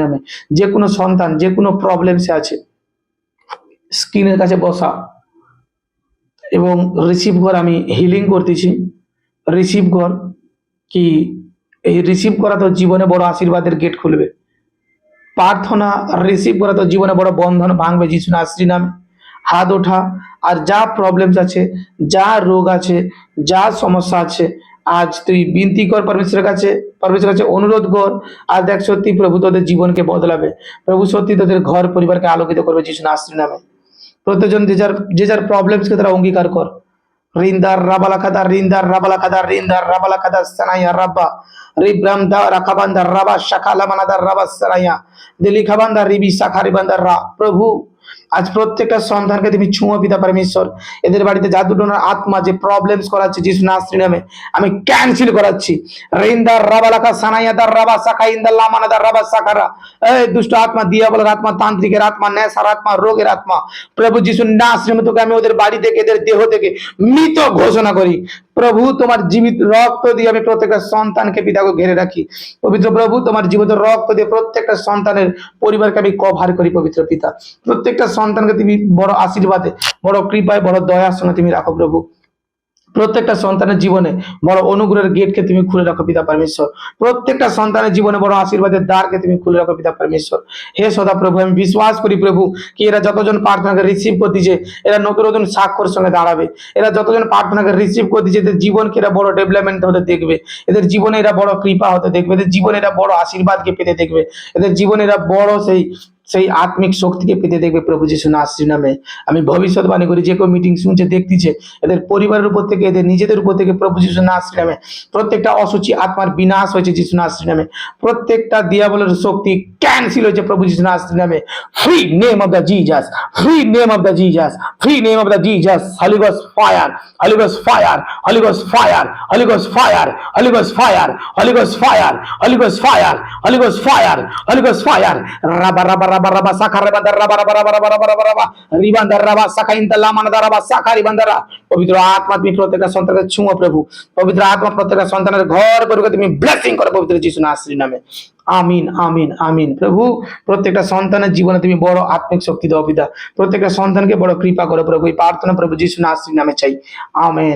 নামে। যে কোনো সন্তান যে কোনো প্রবলেমসে আছে, স্ক্রিনের কাছে বসা এবং রিসিভ কর, আমি হিলিং করতেছি। রিসিভ কর, কি এই রিসিভ করা তো জীবনে বড় আশীর্বাদের গেট খুলবে। প্রার্থনা রিসিভ করা তো জীবনে বড় বন্ধন ভাঙবে যিশু নাসরির নামে। হাত ওঠা, আর যা প্রবলেমস আছে, যা রোগ আছে, যা সমস্যা আছে, আজ তুই বিনতি কর পরমেশ্বরের কাছে অনুরোধ কর। আর দেখ সত্যি প্রভু তোদের জীবনকে বদলাবে। প্রভু সত্যি তোদের ঘর পরিবারকে আলোকিত করবে যিশু নাসরির নামে। প্রত্যেকজন যে যার প্রবলেমসকে তারা অঙ্গীকার কর। রিন্দার রাবালা কাদা, রিন্দার রাবালা কাদা, রিন্দার রাবালা কাদা সানাইয়া রাব্বা রিব্রাম দা রাখাবান্দা রাবা শাখালা মানাদার রাবা সারাইয়া দিলি খাবান্দা রিবি শাখারি বান্দার রা। প্রভু আজ প্রত্যেকটা সন্তানকে তুমি ছুঁয়ো পিতা পরমেশ্বর। এদের বাড়িতে জাদুটোনার আত্মা যে প্রবলেমস করাচ্ছে যিশু নাসরির নামে আমি ক্যান্সেল করাচ্ছি। রিন্দার রাবালাকা সানাইয়াদার রাবা শাখা ইন্দাল্লা মানাদার রাবা শাখারা। এই দুষ্ট আত্মা, দিয়াবলের আত্মা, তান্ত্রিকের আত্মা, নেশার আত্মা, রোগের আত্মা, প্রভু যিশু নাসরির নামে তোকে আমি ওদের বাড়ি থেকে এদের দেহ থেকে মৃত ঘোষণা করি। প্রভু তোমার জীবিত রক্ত দিয়ে আমি প্রত্যেকটা সন্তানকে পিতাকে ঘিরে রাখি। পবিত্র প্রভু তোমার জীবিত রক্ত দিয়ে প্রত্যেকটা সন্তানের পরিবারকে আমি কভার করি। পবিত্র পিতা প্রত্যেকটা সন্তানকে তুমি বড় আশীর্বাদে, বড় কৃপায়, বড় দয়ার সঙ্গে তুমি রাখো প্রভু। প্রত্যেকটা সন্তানের জীবনে বড় অনুগ্রহের গেটকে তুমি খুলে রাখো পিতা পরমেশ্বর। প্রত্যেকটা সন্তানের জীবনে বড় আশীর্বাদের দ্বারকে তুমি খুলে রাখো পিতা পরমেশ্বর। হে সদা প্রভু আমি বিশ্বাস করি প্রভু কি এরা যতজন প্রার্থনাকে রিসিভ করতেছে এরা নতুন নতুন সাক্ষর সঙ্গে দাঁড়াবে। এরা যতজন প্রার্থনাকে রিসিভ করতেছে এদের জীবনকে এরা বড় ডেভেলপমেন্ট হতে দেখবে। এদের জীবনে এরা বড় কৃপা হতে দেখবে। এদের জীবনে এরা বড় আশীর্বাদকে পেতে দেখবে। এদের জীবনে এরা বড় সেই আত্মিক শক্তিকে পেতে দেখবে প্রভু যিশু নাসরির নামে। আমি ভবিষ্যৎবাণী করি যে কেউ মিটিং শুনছে দেখতেছে এদের পরিবারের উপর থেকে, এদের নিজেদের উপর থেকে প্রভু যিশু নাসরির নামে প্রত্যেকটা অসুচি আত্মার বিনাশ হয়েছে যিশু নাসরির নামে। প্রত্যেকটা দিয়াবলের শক্তি ক্যান্সেল হয়েছে প্রভু যিশু নাসরির নামে। Free name of the Jesus, free name of the Jesus, free name of the Jesus. Holy ghost fire, holy ghost fire, holy ghost fire, holy ghost fire, holy ghost fire, holy ghost fire, holy ghost fire, holy ghost fire, holy ghost fire. রাবা রাবা রাবা রাবা সাখা রাবা রাবা রাবা রাবা রাবা রাবা রাবা রাবা রিবান্দার রাবা সাখা ইনতাল্লাহ মানাদা রাবা সাখা রিবান্দারা। পবিত্র আত্মা তুমি প্রত্যেকটা সন্তানকে ছুঁয়ো প্রভু। পবিত্র আত্মা প্রত্যেকটা সন্তানের ঘর পরিবারকে তুমি ব্লেসিং করো পবিত্র যিশু নাসরির নামে। আমিন আমিন আমিন। প্রভু প্রত্যেকটা সন্তানের জীবনে তুমি বড় আত্মিক শক্তি দাও পিতা। প্রত্যেকটা সন্তানকে বড় কৃপা করো প্রভু। এই প্রার্থনা প্রভু যিশু নাসরির নামে চাই, আমেন।